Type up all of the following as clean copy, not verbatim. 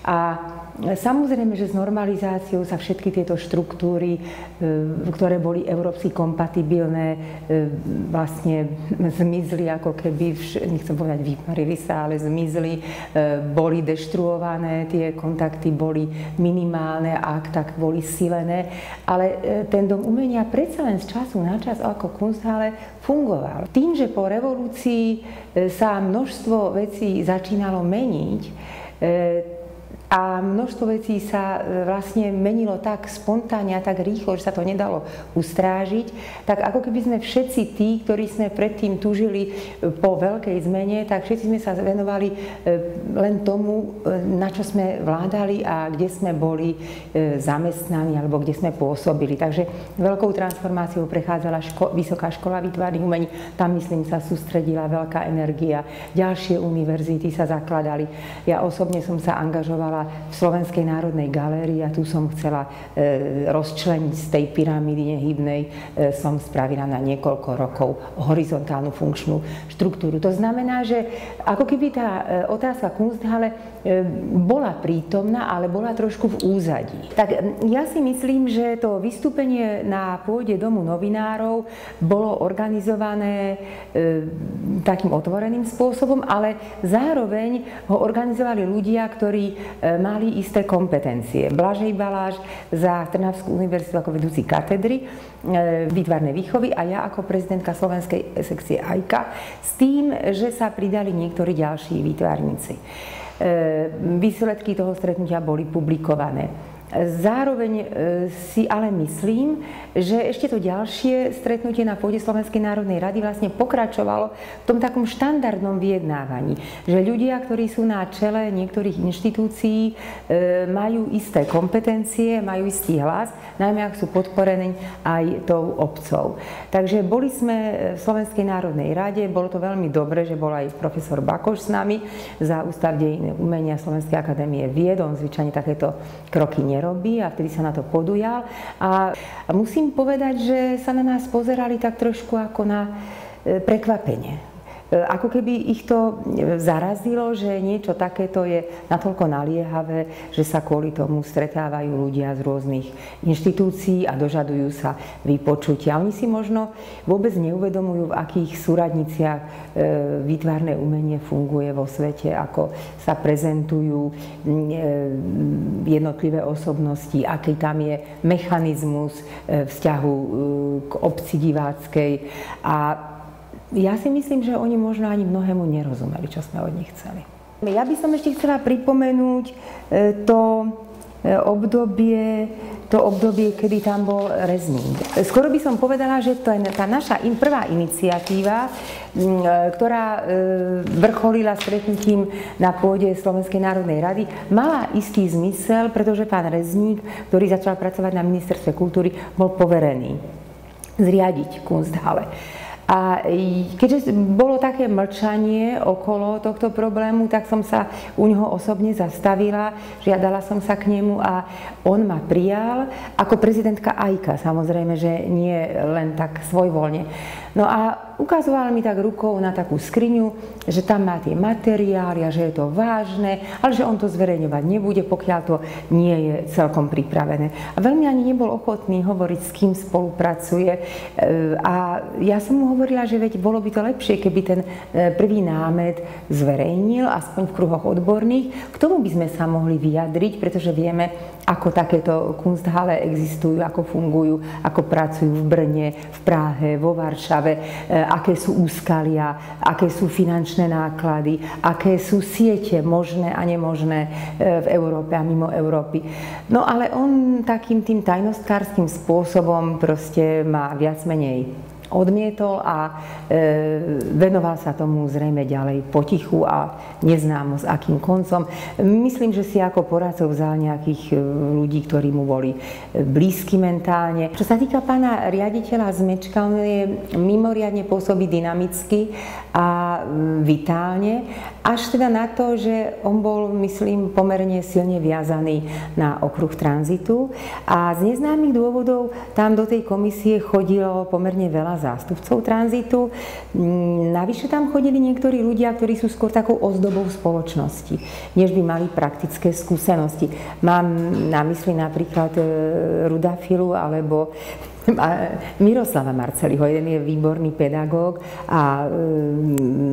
A samozrejme, že s normalizáciou sa všetky tieto štruktúry, ktoré boli európsky kompatibilné, vlastne zmizli, ako keby, nechcem povedať vyparili sa, ale zmizli, boli deštruované, tie kontakty boli minimálne, ak tak boli silené, ale ten dom umenia predsa len z času na čas ako Kunsthalle fungoval. Tým, že po revolúcii sa množstvo vecí začínalo meniť, a množstvo vecí sa vlastne menilo tak spontánne a tak rýchlo, že sa to nedalo ustrážiť, tak ako keby sme všetci tí, ktorí sme predtým tužili po veľkej zmene, tak všetci sme sa venovali len tomu, na čo sme vládali a kde sme boli zamestnaní alebo kde sme pôsobili. Takže veľkou transformáciou prechádzala Vysoká škola výtvarných umení, tam myslím sa sústredila veľká energia, ďalšie univerzity sa zakladali. Ja osobne som sa angažovala v Slovenskej národnej galérii a tu som chcela rozčleniť z tej pyramídy nehybnej, som spravila na niekoľko rokov horizontálnu funkčnú štruktúru. To znamená, že ako keby tá otázka Kunsthalle bola prítomná, ale bola trošku v úzadí. Tak ja si myslím, že to vystúpenie na pôde Domu novinárov bolo organizované takým otvoreným spôsobom, ale zároveň ho organizovali ľudia, ktorí mali isté kompetencie. Blažej Baláš za Trnavskú univerzitu ako vedúci katedry výtvarnej výchovy a ja ako prezidentka slovenskej sekcie AIKA s tým, že sa pridali niektorí ďalší výtvarníci. Výsledky toho stretnutia boli publikované. Zároveň si ale myslím, že ešte to ďalšie stretnutie na pôde Slovenskej národnej rady vlastne pokračovalo v tom takom štandardnom vyjednávaní. Že ľudia, ktorí sú na čele niektorých inštitúcií, majú isté kompetencie, majú istý hlas, najmä ak sú podporení aj tou obcou. Takže boli sme v Slovenskej národnej rade, bolo to veľmi dobre, že bol aj profesor Bakoš s nami za Ústav dejín umenia Slovenskej akadémie vied, on zvyčajne takéto kroky nerobí a vtedy sa na to podujal. A musím povedať, že sa na nás pozerali tak trošku ako na prekvapenie. Ako keby ich to zarazilo, že niečo takéto je natoľko naliehavé, že sa kvôli tomu stretávajú ľudia z rôznych inštitúcií a dožadujú sa vypočutia. Oni si možno vôbec neuvedomujú, v akých súradniciach výtvarné umenie funguje vo svete, ako sa prezentujú jednotlivé osobnosti, aký tam je mechanizmus vzťahu k obci diváckej. A ja si myslím, že oni možno ani mnohému nerozumeli, čo sme od nich chceli. Ja by som ešte chcela pripomenúť to obdobie, kedy tam bol Rezník. Skoro by som povedala, že tá naša prvá iniciatíva, ktorá vrcholila stretnutím na pôde Slovenskej národnej rady, mala istý zmysel, pretože pán Rezník, ktorý začal pracovať na ministerstve kultúry, bol poverený zriadiť Kunsthalle. A keďže bolo také mlčanie okolo tohto problému, tak som sa u neho osobne zastavila, žiadala som sa k nemu a on ma prijal ako prezidentka AIKA, samozrejme, že nie len tak svojvoľne. No a ukazoval mi tak rukou na takú skriňu, že tam má tie materiály a že je to vážne, ale že on to zverejňovať nebude, pokiaľ to nie je celkom pripravené. A veľmi ani nebol ochotný hovoriť, s kým spolupracuje. A ja som mu hovorila, že veď bolo by to lepšie, keby ten prvý námet zverejnil, aspoň v kruhoch odborných. K tomu by sme sa mohli vyjadriť, pretože vieme, ako takéto Kunsthalle existujú, ako fungujú, ako pracujú v Brne, v Prahe, vo Varšave, aké sú úskalia, aké sú finančné náklady, aké sú siete možné a nemožné v Európe a mimo Európy. No ale on takým tým tajnostkárskym spôsobom proste ma viac menej odmietol a venoval sa tomu zrejme ďalej potichu a neznámo s akým koncom. Myslím, že si ako poradcov vzal nejakých ľudí, ktorí mu boli blízky mentálne. Čo sa týka pána riaditeľa Zmečka, on je mimoriadne pôsobí dynamicky a vitálne, až teda na to, že on bol, myslím, pomerne silne viazaný na okruh tranzitu a z neznámych dôvodov tam do tej komisie chodilo pomerne veľa zástupcov tranzitu. Navyše tam chodili niektorí ľudia, ktorí sú skôr takou ozdobou spoločnosti, než by mali praktické skúsenosti. Mám na mysli napríklad Ruda Filu alebo Miroslava Marceliho. Jeden je výborný pedagóg a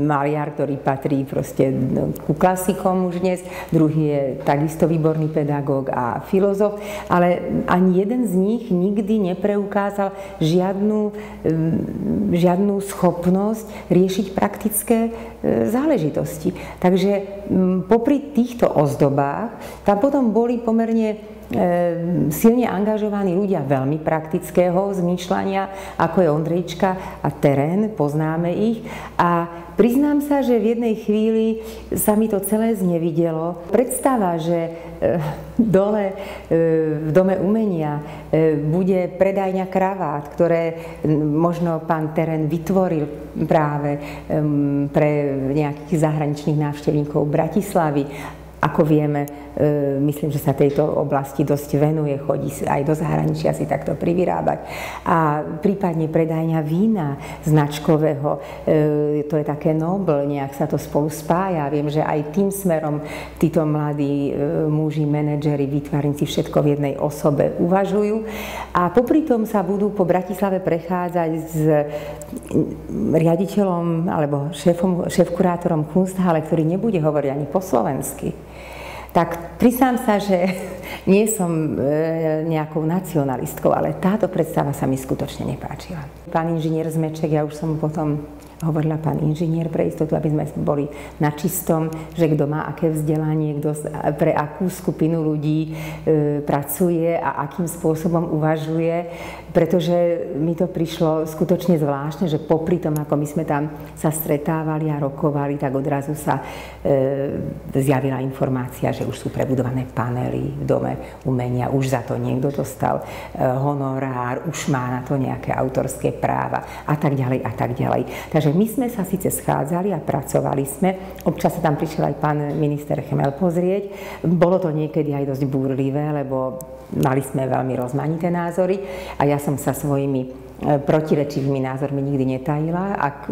maliar, ktorý patrí proste ku klasikom už dnes. Druhý je takisto výborný pedagóg a filozof, ale ani jeden z nich nikdy nepreukázal žiadnu schopnosť riešiť praktické záležitosti. Takže popri týchto ozdobách tam potom boli pomerne silne angažovaní ľudia veľmi praktického zmýšľania, ako je Ondrejčka a Terén, poznáme ich. A priznám sa, že v jednej chvíli sa mi to celé znevidelo. Predstava, že dole v Dome umenia bude predajňa kravát, ktoré možno pán Terén vytvoril práve pre nejakých zahraničných návštevníkov Bratislavy. Ako vieme, myslím, že sa tejto oblasti dosť venuje, chodí aj do zahraničia si takto privyrábať. A prípadne predajňa vína značkového, to je také nobl, nejak sa to spolu spája. Viem, že aj tým smerom títo mladí muži, manažeri, výtvarníci všetko v jednej osobe uvažujú. A popri tom sa budú po Bratislave prechádzať s riaditeľom alebo šéfkurátorom Kunsthalle, ktorý nebude hovoriť ani po slovensky. Tak priznám sa, že nie som nejakou nacionalistkou, ale táto predstava sa mi skutočne nepáčila. Pán inžinier Zmeček, ja už som potom hovorila pán inžinier pre istotu, aby sme boli na čistom, že kto má aké vzdelanie, kto pre akú skupinu ľudí pracuje a akým spôsobom uvažuje, pretože mi to prišlo skutočne zvláštne, že popri tom, ako my sme tam sa stretávali a rokovali, tak odrazu sa zjavila informácia, že už sú prebudované panely v Dome umenia, už za to niekto dostal honorár, už má na to nejaké autorské práva a tak ďalej a tak ďalej. Takže my sme sa síce schádzali a pracovali sme, občas sa tam prišiel aj pán minister Chmel pozrieť, bolo to niekedy aj dosť búrlivé, lebo mali sme veľmi rozmanité názory a ja som sa svojimi protirečivými názormi nikdy netajila. Ak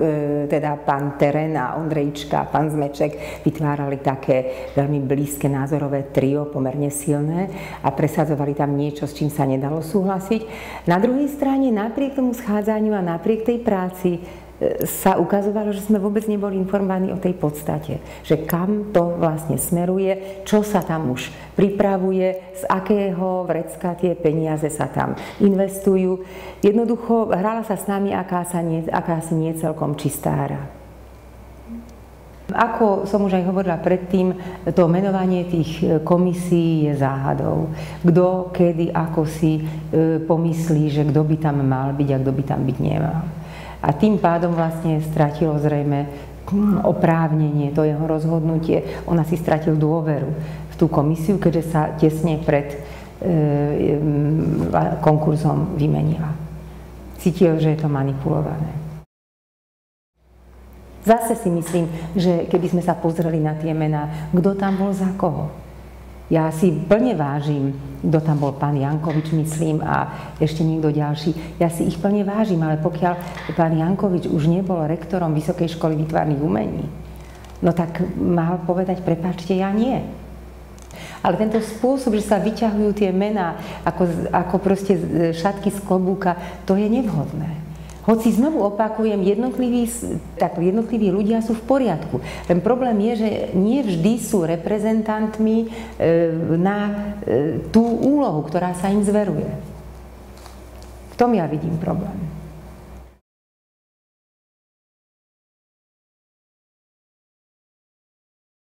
teda pán Terén a Ondrejčka a pán Zmeček vytvárali také veľmi blízke názorové trio, pomerne silné a presadzovali tam niečo, s čím sa nedalo súhlasiť. Na druhej strane, napriek tomu schádzaniu a napriek tej práci sa ukazovalo, že sme vôbec neboli informovaní o tej podstate, že kam to vlastne smeruje, čo sa tam už pripravuje, z akého vrecka tie peniaze sa tam investujú. Jednoducho hrala sa s nami akási nie celkom čistá hra. Ako som už aj hovorila predtým, to menovanie tých komisí je záhadou. Kto, kedy, ako si pomyslí, že kto by tam mal byť a kto by tam byť nemal. A tým pádom vlastne stratilo zrejme oprávnenie, to jeho rozhodnutie. Ona si stratil dôveru v tú komisiu, keďže sa tesne pred konkurzom vymenila. Cítil, že je to manipulované. Zase si myslím, že keby sme sa pozreli na tie mená, kto tam bol za koho. Ja si plne vážim, kto tam bol pán Jankovič, myslím, a ešte niekto ďalší. Ja si ich plne vážim, ale pokiaľ pán Jankovič už nebol rektorom Vysokej školy výtvarných umení, no tak mal povedať, prepáčte, ja nie. Ale tento spôsob, že sa vyťahujú tie mená ako proste šatky z klobúka, to je nevhodné. Hoci znovu opakujem, jednotliví ľudia sú v poriadku. Ten problém je, že nie vždy sú reprezentantmi na tú úlohu, ktorá sa im zveruje. V tom ja vidím problém.